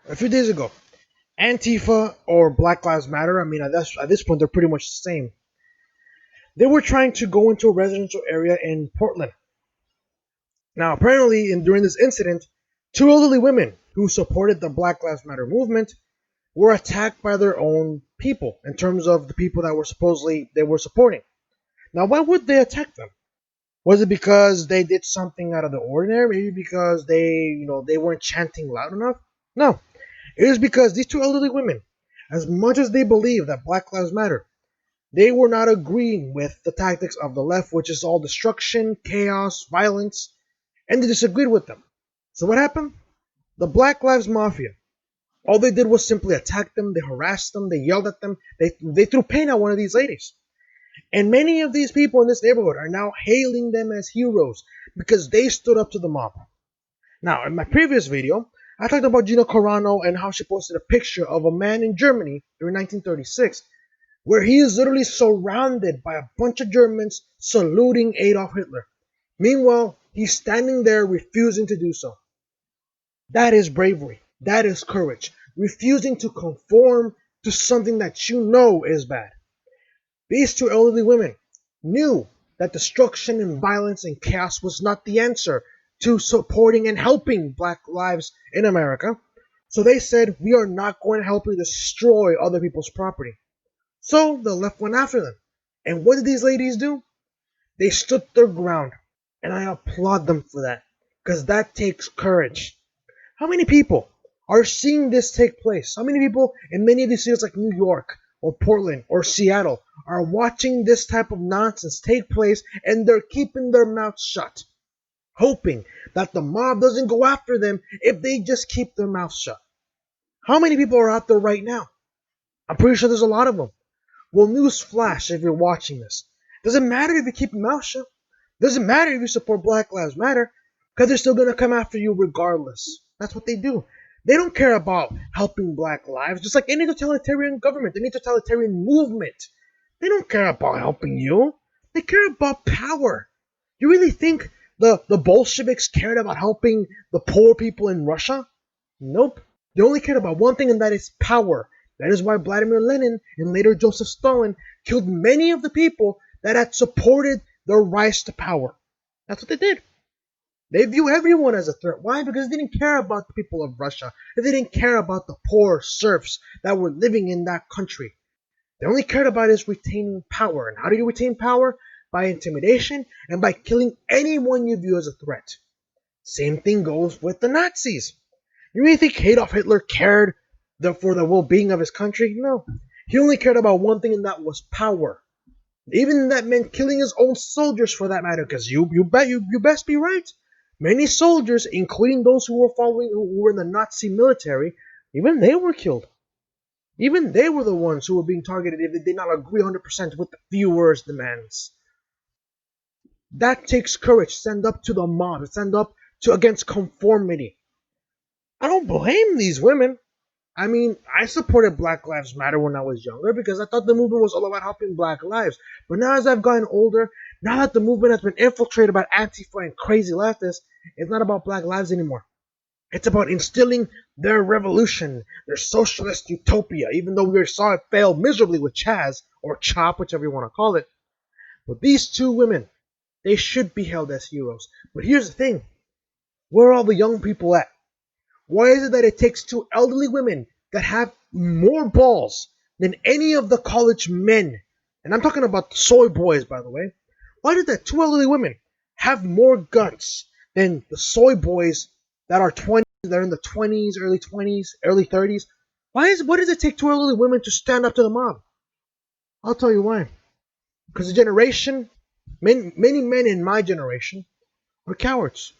A few days ago, Antifa or Black Lives Matter, I mean, at this point, they're pretty much the same. They were trying to go into a residential area in Portland. Now, apparently, during this incident, two elderly women who supported the Black Lives Matter movement were attacked by their own people in terms of the people that were supposedly they were supporting. Now, why would they attack them? Was it because they did something out of the ordinary? Maybe because they weren't chanting loud enough? No. It is because these two elderly women, as much as they believe that Black Lives Matter, they were not agreeing with the tactics of the left, which is all destruction, chaos, violence, and they disagreed with them. So what happened? The Black Lives Mafia, all they did was simply attack them, they harassed them, they yelled at them, they threw paint at one of these ladies. And many of these people in this neighborhood are now hailing them as heroes because they stood up to the mob. Now, in my previous video, I talked about Gina Carano and how she posted a picture of a man in Germany during 1936 where he is literally surrounded by a bunch of Germans saluting Adolf Hitler. Meanwhile, he's standing there refusing to do so. That is bravery. That is courage. Refusing to conform to something that you know is bad. These two elderly women knew that destruction and violence and chaos was not the answer to supporting and helping Black lives in America. So they said, we are not going to help you destroy other people's property. So the left went after them. And what did these ladies do? They stood their ground. And I applaud them for that. Because that takes courage. How many people are seeing this take place? How many people in many of these cities like New York or Portland or Seattle are watching this type of nonsense take place and they're keeping their mouths shut, hoping that the mob doesn't go after them if they just keep their mouths shut? How many people are out there right now? I'm pretty sure there's a lot of them. Well, news flash if you're watching this. Doesn't matter if you keep your mouth shut. Doesn't matter if you support Black Lives Matter, because they're still going to come after you regardless. That's what they do. They don't care about helping black lives, just like any totalitarian government, any totalitarian movement. They don't care about helping you. They care about power. You really think the Bolsheviks cared about helping the poor people in Russia? Nope. They only cared about one thing, and that is power. That is why Vladimir Lenin and later Joseph Stalin killed many of the people that had supported their rise to power. That's what they did. They view everyone as a threat. Why? Because they didn't care about the people of Russia. They didn't care about the poor serfs that were living in that country. They only cared about is retaining power. And how do you retain power? By intimidation and by killing anyone you view as a threat. Same thing goes with the Nazis. You really think Adolf Hitler cared for the well-being of his country? No. He only cared about one thing, and that was power. Even that meant killing his own soldiers, for that matter, because you best be right. Many soldiers, including those who were in the Nazi military, even they were killed. Even they were the ones who were being targeted if they did not agree 100% with the Führer's demands. That takes courage. Stand up to the mob. Stand up to against conformity. I don't blame these women. I mean, I supported Black Lives Matter when I was younger because I thought the movement was all about helping black lives. But now as I've gotten older, now that the movement has been infiltrated by Antifa and crazy leftists, it's not about black lives anymore. It's about instilling their revolution, their socialist utopia, even though we saw it fail miserably with Chaz, or Chop, whichever you want to call it. But these two women, they should be held as heroes. But here's the thing. Where are all the young people at? Why is it that it takes two elderly women that have more balls than any of the college men? And I'm talking about the soy boys, by the way. Why did that two elderly women have more guts than the soy boys that are in the 20s, early 20s, early 30s? Why does it take two elderly women to stand up to the mob? I'll tell you why. Because many men in my generation are cowards.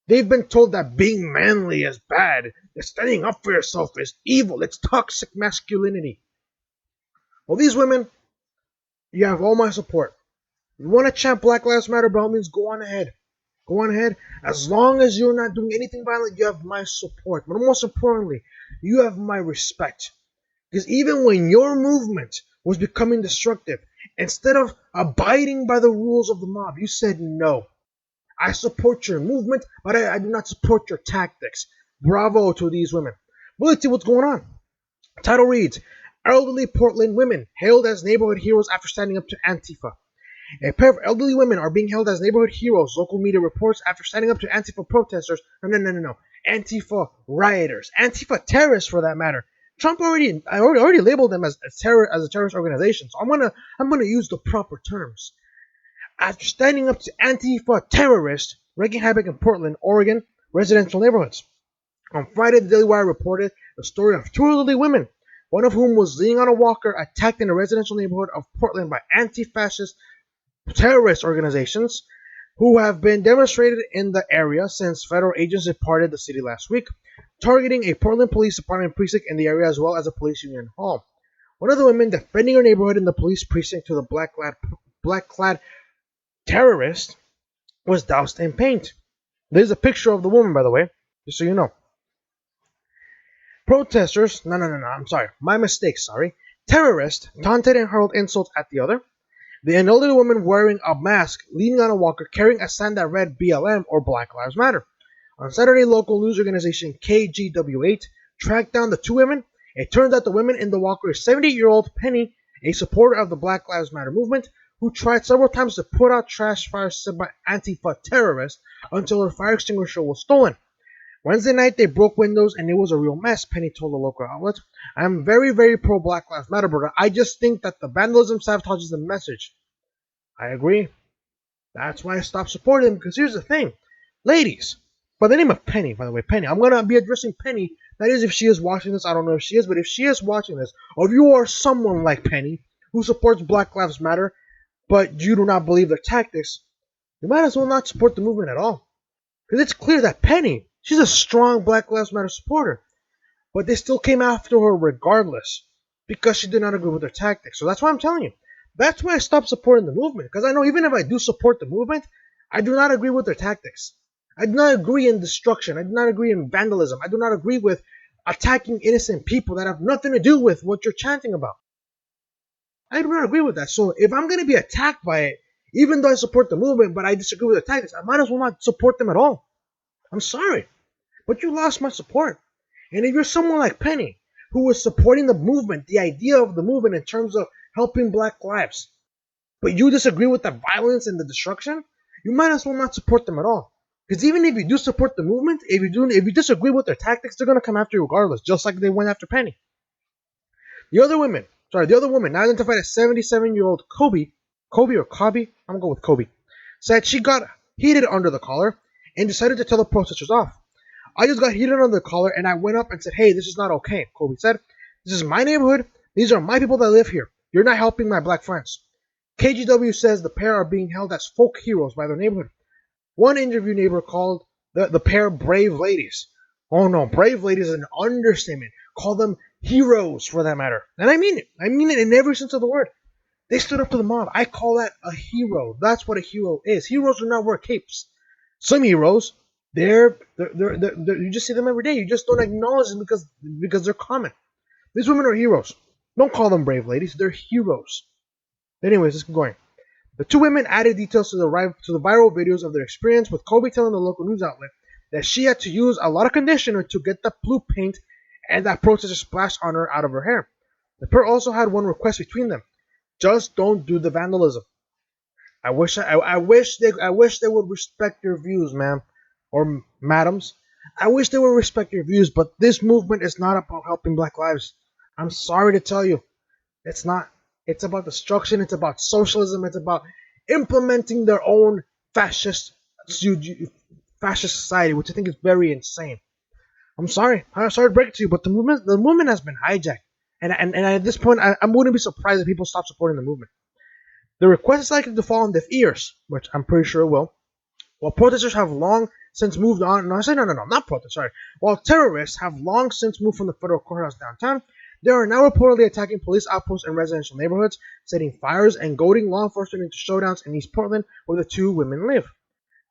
They've been told that being manly is bad, that standing up for yourself is evil, it's toxic masculinity. Well, these women, you have all my support. If you want to chant Black Lives Matter, by all means, go on ahead. Go on ahead. As long as you're not doing anything violent, you have my support. But most importantly, you have my respect. Because even when your movement was becoming destructive, instead of abiding by the rules of the mob, you said no. I support your movement, but I do not support your tactics. Bravo to these women. Well, let's see what's going on. Title reads, elderly Portland women hailed as neighborhood heroes after standing up to Antifa. A pair of elderly women are being hailed as neighborhood heroes, local media reports, after standing up to Antifa protesters. No. Antifa rioters. Antifa terrorists, for that matter. Trump already labeled them as a terrorist organization, so I'm gonna use the proper terms. After standing up to Antifa terrorists wreaking havoc in Portland, Oregon residential neighborhoods. On Friday, the Daily Wire reported the story of two elderly women, one of whom was leaning on a walker, attacked in a residential neighborhood of Portland by anti-fascist terrorist organizations who have been demonstrated in the area since federal agents departed the city last week, targeting a Portland Police Department precinct in the area as well as a police union hall. One of the women defending her neighborhood in the police precinct to the black-clad terrorist was doused in paint. There's a picture of the woman, by the way, just so you know. Protesters, I'm sorry, my mistake, sorry. Terrorists taunted and hurled insults at the other. The elderly woman wearing a mask, leaning on a walker, carrying a sign that read BLM or Black Lives Matter. On Saturday, local news organization KGW8 tracked down the two women. It turns out the woman in the walker is 78-year-old Penny, a supporter of the Black Lives Matter movement, who tried several times to put out trash fires set by Antifa terrorists until her fire extinguisher was stolen. Wednesday night, they broke windows and it was a real mess, Penny told a local outlet. I'm very, very pro Black Lives Matter, brother. I just think that the vandalism sabotages the message. I agree. That's why I stopped supporting them, because here's the thing. Ladies, by the name of Penny, by the way, Penny, I'm going to be addressing Penny. That is, if she is watching this, I don't know if she is, but if she is watching this, or if you are someone like Penny who supports Black Lives Matter, but you do not believe their tactics, you might as well not support the movement at all. Because it's clear that Penny, she's a strong Black Lives Matter supporter. But they still came after her regardless because she did not agree with their tactics. So that's why I'm telling you. That's why I stopped supporting the movement. Because I know even if I do support the movement, I do not agree with their tactics. I do not agree in destruction. I do not agree in vandalism. I do not agree with attacking innocent people that have nothing to do with what you're chanting about. I do not agree with that. So if I'm going to be attacked by it, even though I support the movement, but I disagree with the tactics, I might as well not support them at all. I'm sorry, but you lost my support. And if you're someone like Penny, who was supporting the movement, the idea of the movement in terms of helping Black lives, but you disagree with the violence and the destruction, you might as well not support them at all. Because even if you do support the movement, if you disagree with their tactics, they're gonna come after you regardless, just like they went after Penny. The other woman, now identified as 77-year-old Kobe, I'm gonna go with Kobe, said she got heated under the collar and decided to tell the protesters off. I just got heated under the collar and I went up and said, hey, this is not okay, Kobe said. This is my neighborhood. These are my people that live here. You're not helping my black friends. KGW says the pair are being held as folk heroes by their neighborhood. One interview neighbor called the pair brave ladies. Oh no, brave ladies is an understatement. Call them heroes for that matter. And I mean it. I mean it in every sense of the word. They stood up to the mob. I call that a hero. That's what a hero is. Heroes do not wear capes. Some heroes, they're you just see them every day. You just don't acknowledge them because they're common. These women are heroes. Don't call them brave ladies. They're heroes. Anyways, let's keep going. The two women added details to the viral videos of their experience, with Kobe telling the local news outlet that she had to use a lot of conditioner to get the blue paint and that protesters splashed on her out of her hair. The pair also had one request between them: just don't do the vandalism. I wish they would respect your views, ma'am or madams. I wish they would respect your views, but this movement is not about helping black lives. I'm sorry to tell you, it's not. It's about destruction. It's about socialism. It's about implementing their own fascist society, which I think is very insane. I'm sorry to break it to you, but the movement has been hijacked, and at this point, I wouldn't be surprised if people stop supporting the movement. The request is likely to fall on deaf ears, which I'm pretty sure it will. While protesters have long since moved on, not protesters, sorry. While terrorists have long since moved from the federal courthouse downtown, they are now reportedly attacking police outposts in residential neighborhoods, setting fires and goading law enforcement into showdowns in East Portland, where the two women live.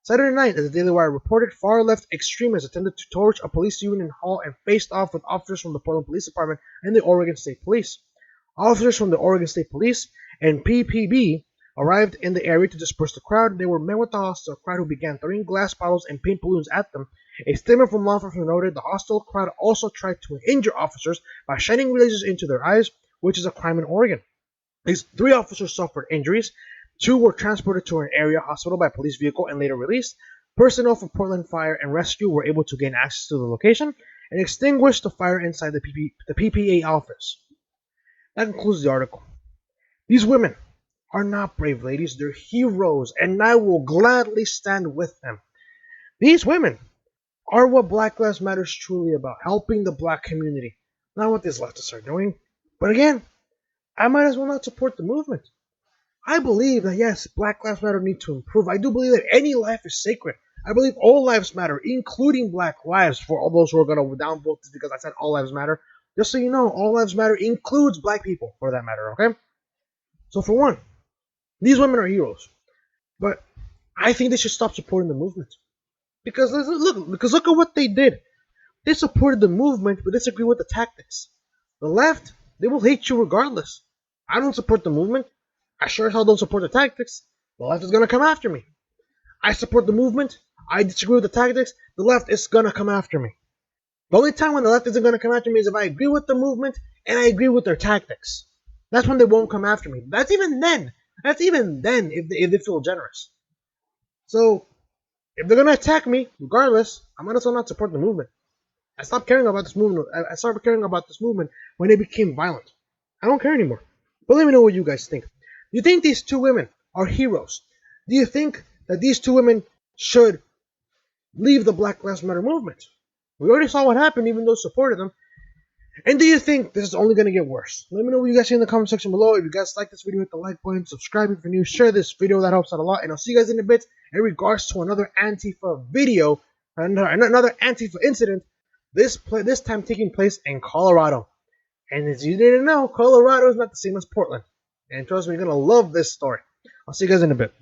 Saturday night, as the Daily Wire reported, far-left extremists attempted to torch a police union hall and faced off with officers from the Portland Police Department and the Oregon State Police. Officers from the Oregon State Police and PPB arrived in the area to disperse the crowd. They were met with a hostile crowd who began throwing glass bottles and paint balloons at them A statement from law enforcement noted the hostile crowd also tried to injure officers by shining lasers into their eyes, which is a crime in Oregon. These 3 officers suffered injuries. 2 were transported to an area hospital by police vehicle and later released. Personnel from Portland Fire and Rescue were able to gain access to the location and extinguish the fire inside the PPA office. That concludes the article. These women are not brave ladies, they're heroes, and I will gladly stand with them. These women are what Black Lives Matter is truly about, helping the black community. Not what these leftists are doing. But again, I might as well not support the movement. I believe that yes, Black Lives Matter need to improve. I do believe that any life is sacred. I believe all lives matter, including black lives, for all those who are going to downvote this because I said all lives matter. Just so you know, all lives matter includes black people, for that matter, okay? So for one, these women are heroes. But I think they should stop supporting the movement. Because look at what they did. They supported the movement but disagree with the tactics. The left, they will hate you regardless. I don't support the movement. I sure as hell don't support the tactics. The left is going to come after me. I support the movement. I disagree with the tactics. The left is going to come after me. The only time when the left isn't going to come after me is if I agree with the movement and I agree with their tactics. That's when they won't come after me. That's even then if they feel generous. So, if they're going to attack me, regardless, I'm going to not support the movement. I stopped caring about this movement. I started caring about this movement when it became violent. I don't care anymore. But let me know what you guys think. Do you think these 2 women are heroes? Do you think that these 2 women should leave the Black Lives Matter movement? We already saw what happened, even though supported them. And do you think this is only going to get worse? Let me know what you guys see in the comment section below. If you guys like this video, hit the like button, subscribe if you're new, share this video, that helps out a lot. And I'll see you guys in a bit in regards to another Antifa video, and another Antifa incident, this time taking place in Colorado. And as you didn't know, Colorado is not the same as Portland. And trust me, you're going to love this story. I'll see you guys in a bit.